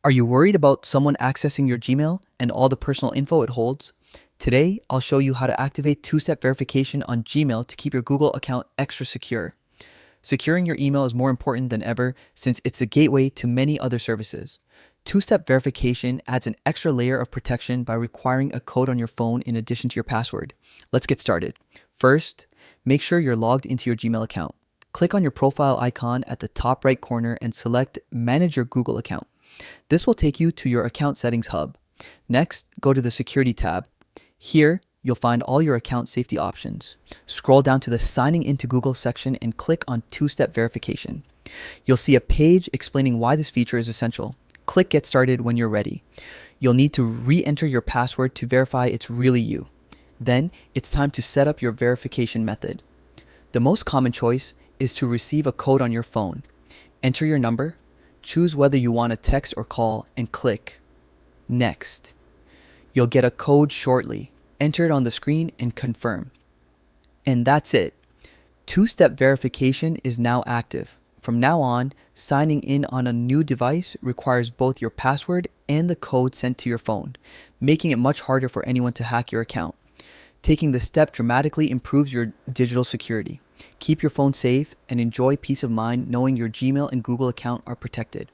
Are you worried about someone accessing your Gmail and all the personal info it holds? Today, I'll show you how to activate two-step verification on Gmail to keep your Google account extra secure. Securing your email is more important than ever since it's the gateway to many other services. Two-step verification adds an extra layer of protection by requiring a code on your phone in addition to your password. Let's get started. First, make sure you're logged into your Gmail account. Click on your profile icon at the top right corner and select Manage Your Google Account. This will take you to your account settings hub. Next, go to the Security tab. Here, you'll find all your account safety options. Scroll down to the Signing into Google section and click on Two-Step Verification. You'll see a page explaining why this feature is essential. Click Get Started when you're ready. You'll need to re-enter your password to verify it's really you. Then, it's time to set up your verification method. The most common choice is to receive a code on your phone. Enter your number, choose whether you want to text or call, and click Next. You'll get a code shortly. Enter it on the screen and confirm. And that's it. Two-step verification is now active. From now on, signing in on a new device requires both your password and the code sent to your phone, making it much harder for anyone to hack your account. Taking the step dramatically improves your digital security. Keep your phone safe and enjoy peace of mind knowing your Gmail and Google account are protected.